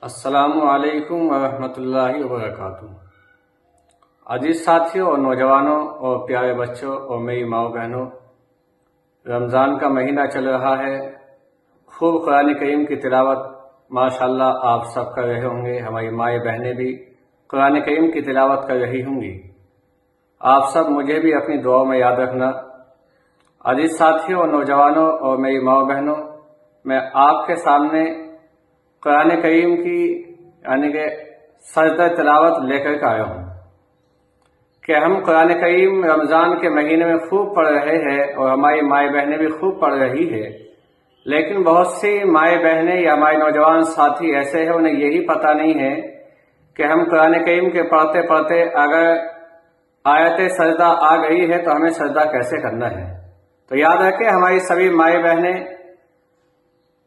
السلام علیکم ورحمۃ اللہ وبرکاتہ۔ عزیز ساتھیوں اور نوجوانوں اور پیارے بچوں اور میری ماؤں بہنوں، رمضان کا مہینہ چل رہا ہے۔ خوب قرآن کریم کی تلاوت ماشاءاللہ آپ سب کر رہے ہوں گے۔ ہماری مائیں بہنیں بھی قرآن کریم کی تلاوت کر رہی ہوں گی۔ آپ سب مجھے بھی اپنی دعاؤں میں یاد رکھنا۔ عزیز ساتھیوں اور نوجوانوں اور میری ماؤں بہنوں، میں آپ کے سامنے قرآن کریم کی یعنی کہ سجدہ تلاوت لے کر کے آیا ہوں کہ ہم قرآن کریم رمضان کے مہینے میں خوب پڑھ رہے ہیں اور ہماری مائیں بہنیں بھی خوب پڑھ رہی ہے، لیکن بہت سی مائیں بہنیں یا ہمارے نوجوان ساتھی ایسے ہیں انہیں یہی پتہ نہیں ہے کہ ہم قرآن کریم کے پڑھتے پڑھتے اگر آیت سجدہ آ گئی ہے تو ہمیں سجدہ کیسے کرنا ہے۔ تو یاد رکھیں ہماری سبھی مائیں بہنیں،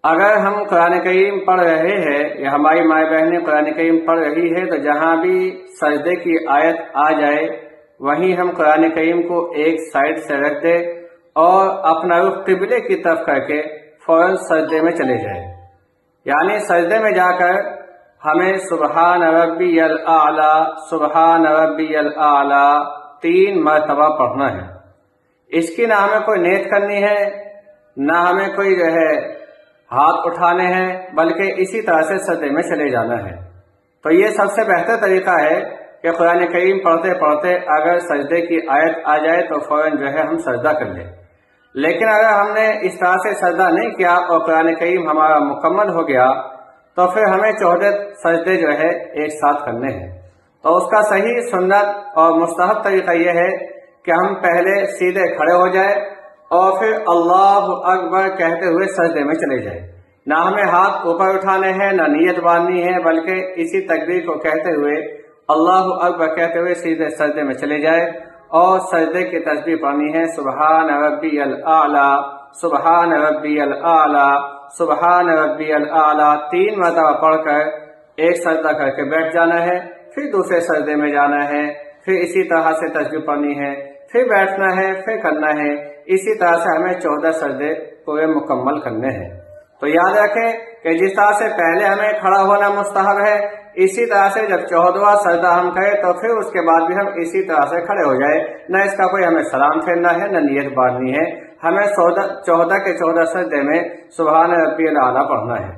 اگر ہم قرآن کریم پڑھ رہے ہیں یا ہماری مائیں بہنیں قرآن کریم پڑھ رہی ہے تو جہاں بھی سجدے کی آیت آ جائے وہیں ہم قرآن کریم کو ایک سائڈ سے رکھ دیں اور اپنا رخ قبلے کی طرف کر کے فوراً سجدے میں چلے جائیں۔ یعنی سجدے میں جا کر ہمیں سبحان ربی الاعلی سبحان ربی الاعلی 3 مرتبہ پڑھنا ہے۔ اس کی نہ ہمیں کوئی نیت کرنی ہے، نہ ہمیں کوئی ہاتھ اٹھانے ہیں، بلکہ اسی طرح سے سجدے میں چلے جانا ہے۔ تو یہ سب سے بہتر طریقہ ہے کہ قرآن کریم پڑھتے پڑھتے اگر سجدے کی آیت آ جائے تو فوراً ہم سجدہ کر لیں۔ لیکن اگر ہم نے اس طرح سے سجدہ نہیں کیا اور قرآن کریم ہمارا مکمل ہو گیا تو پھر ہمیں 14 سجدے ایک ساتھ کرنے ہیں۔ تو اس کا صحیح سنت اور مستحب طریقہ یہ ہے کہ ہم پہلے سیدھے کھڑے ہو جائیں اور پھر اللہ اکبر کہتے ہوئے سجدے میں چلے جائیں۔ نہ ہمیں ہاتھ اوپر اٹھانے ہیں، نہ نیت باندھنی ہے، بلکہ اسی تکبیر کو کہتے ہوئے اللہ اکبر کہتے ہوئے سیدھے سجدے میں چلے جائیں اور سجدے کی تسبیح پڑھنی ہے سبحان ربی الاعلی سبحان ربی الاعلی سبحان ربی الاعلی 3 مرتبہ پڑھ کر ایک سجدہ کر کے بیٹھ جانا ہے، پھر دوسرے سجدے میں جانا ہے، پھر اسی طرح سے تسبیح پڑھنی ہے، پھر بیٹھنا ہے، پھر کرنا ہے۔ اسی طرح سے ہمیں 14 سجدے پورے مکمل کرنے ہیں۔ تو یاد رکھیں کہ جس طرح سے پہلے ہمیں کھڑا ہونا مستحب ہے، اسی طرح سے جب 14واں سجدہ ہم کریں تو پھر اس کے بعد بھی ہم اسی طرح سے کھڑے ہو جائیں۔ نہ اس کا کوئی ہمیں سلام پھیرنا ہے، نہ نیت باندھنی ہے، ہمیں 14 کے 14 سجدے میں سبحان ربی الاعلی پڑھنا ہے۔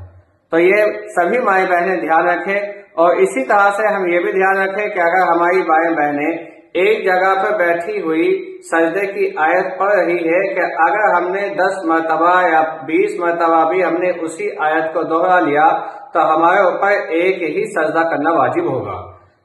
تو یہ سبھی مائیں بہنیں دھیان رکھیں، اور اسی طرح سے ہم یہ بھی دھیان رکھیں کہ اگر ہماری مائیں بہنیں ایک جگہ پر بیٹھی ہوئی سجدے کی آیت پڑھ رہی ہے کہ اگر ہم نے 10 مرتبہ یا 20 مرتبہ بھی ہم نے اسی آیت کو دوہرا لیا تو ہمارے اوپر ایک ہی سجدہ کرنا واجب ہوگا۔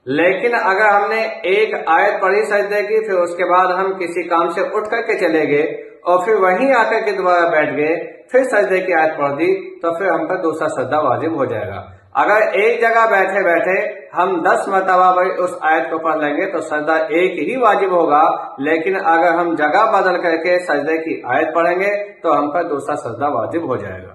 لیکن اگر ہم نے ایک آیت پڑھی سجدے کی، پھر اس کے بعد ہم کسی کام سے اٹھ کر کے چلے گئے اور پھر وہیں آ کر کے دوبارہ بیٹھ گئے، پھر سجدے کی آیت پڑھ دی تو پھر ہم پر دوسرا سجدہ واجب ہو جائے گا۔ اگر ایک جگہ بیٹھے بیٹھے ہم 10 مرتبہ بھی اس آیت کو پڑھ لیں گے تو سجدہ ایک ہی واجب ہوگا، لیکن اگر ہم جگہ بدل کر کے سجدے کی آیت پڑھیں گے تو ہم پر دوسرا سجدہ واجب ہو جائے گا۔